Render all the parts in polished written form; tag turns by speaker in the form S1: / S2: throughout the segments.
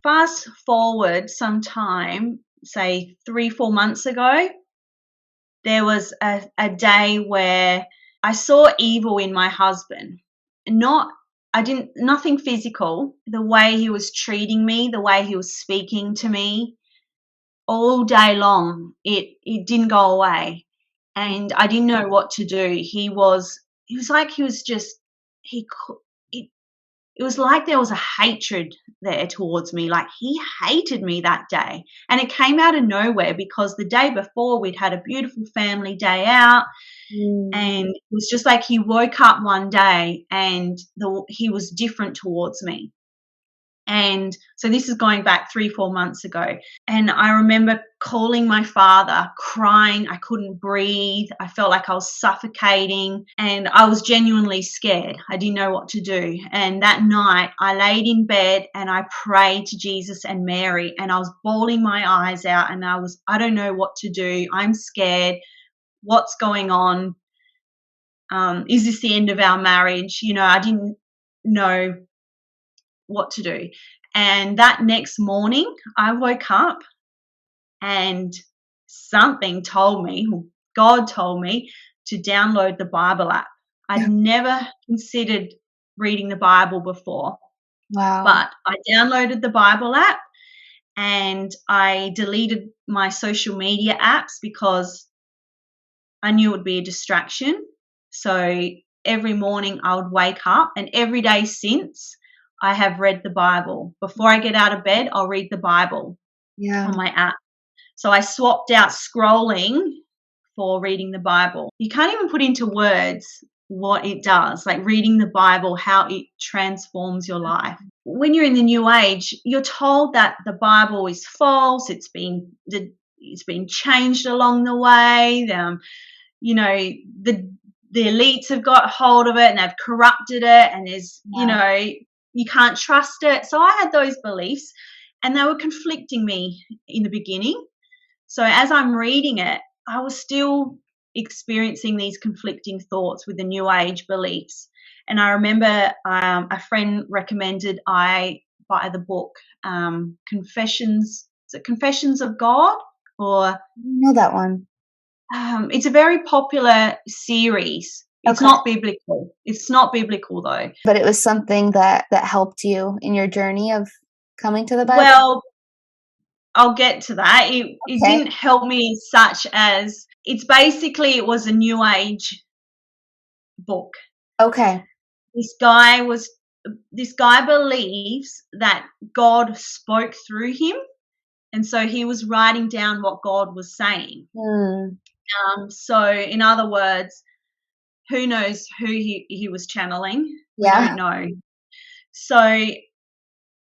S1: Fast forward some time, say 3-4 months ago, there was a day where I saw evil in my husband. Nothing physical, the way he was treating me, the way he was speaking to me all day long. It didn't go away. And I didn't know what to do. He was like he was just he cou- it was like there was a hatred there towards me. Like he hated me that day. And it came out of nowhere because the day before we'd had a beautiful family day out. And it was just like he woke up one day and he was different towards me. And so this is going back 3-4 months ago. And I remember calling my father, crying. I couldn't breathe. I felt like I was suffocating and I was genuinely scared. I didn't know what to do. And that night I laid in bed and I prayed to Jesus and Mary, and I was bawling my eyes out, and I don't know what to do. I'm scared. What's going on? Is this the end of our marriage? I didn't know what to do. And that next morning I woke up and something told me, God told me, to download the Bible app. I'd never considered reading the Bible before.
S2: Wow.
S1: But I downloaded the Bible app and I deleted my social media apps because I knew it would be a distraction. So every morning I would wake up, and every day since, I have read the Bible. Before I get out of bed, I'll read the Bible on my app. So I swapped out scrolling for reading the Bible. You can't even put into words what it does, like reading the Bible, how it transforms your life. When you're in the New Age, you're told that the Bible is false. It's been changed along the way. The elites have got hold of it and they've corrupted it, and you can't trust it. So I had those beliefs and they were conflicting me in the beginning. So as I'm reading it, I was still experiencing these conflicting thoughts with the New Age beliefs. And I remember a friend recommended I buy the book Confessions. Is it Confessions of God? Or
S2: I know that one.
S1: It's a very popular series. It's not biblical. It's not biblical though.
S2: But it was something that helped you in your journey of coming to the Bible?
S1: Well, I'll get to that. It didn't help me such as it was a New Age book.
S2: Okay.
S1: This guy believes that God spoke through him, and so he was writing down what God was saying. So in other words, who knows who he was channeling? We don't know. So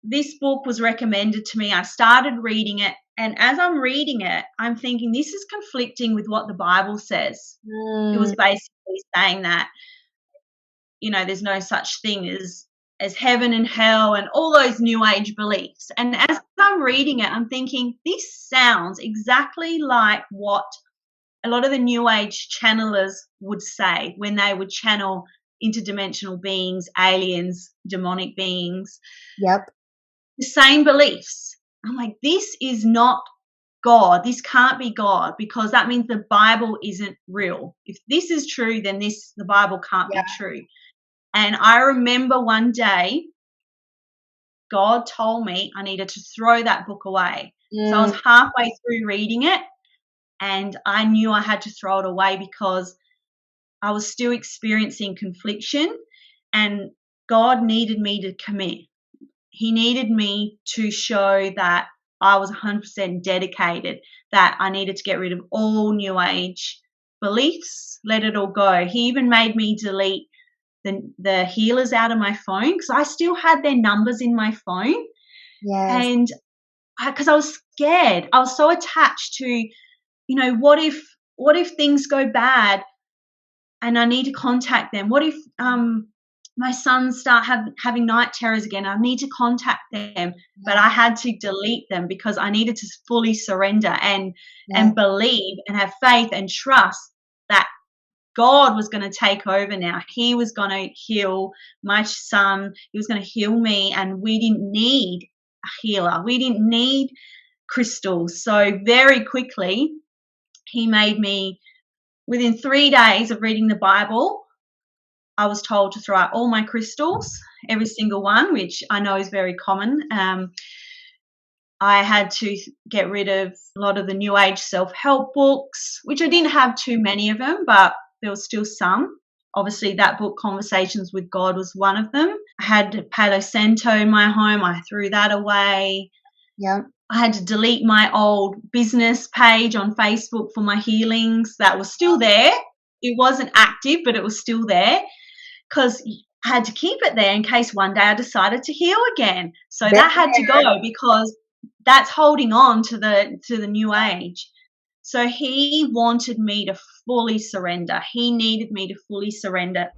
S1: this book was recommended to me. I started reading it, and as I'm reading it, I'm thinking this is conflicting with what the Bible says. It was basically saying that, there's no such thing as heaven and hell and all those New Age beliefs. And as I'm reading it, I'm thinking this sounds exactly like what a lot of the New Age channelers would say when they would channel interdimensional beings, aliens, demonic beings.
S2: Yep.
S1: The same beliefs. I'm like, this is not God. This can't be God, because that means the Bible isn't real. If this is true, then the Bible can't be true. And I remember one day God told me I needed to throw that book away. So I was halfway through reading it, and I knew I had to throw it away because I was still experiencing confliction, and God needed me to commit. He needed me to show that I was 100% dedicated, that I needed to get rid of all New Age beliefs, let it all go. He even made me delete the healers out of my phone because I still had their numbers in my phone.
S2: Yes.
S1: And because I was scared. I was so attached to, what if things go bad and I need to contact them? What if my sons start having night terrors again? I need to contact them. But I had to delete them because I needed to fully surrender and believe and have faith and trust that God was going to take over now. He was going to heal my son. He was going to heal me, and we didn't need healer. We didn't need crystals. So very quickly, he made me, within 3 days of reading the Bible, I was told to throw out all my crystals, every single one, which I know is very common. I had to get rid of a lot of the New Age self-help books, which I didn't have too many of them, but there was still some. Obviously, that book, Conversations with God, was one of them. I had Palo Santo in my home. I threw that away.
S2: Yep.
S1: I had to delete my old business page on Facebook for my healings. That was still there. It wasn't active, but it was still there because I had to keep it there in case one day I decided to heal again. So
S2: Been
S1: that had to
S2: there.
S1: go because that's holding on to the new age. So he wanted me to fully surrender. He needed me to fully surrender.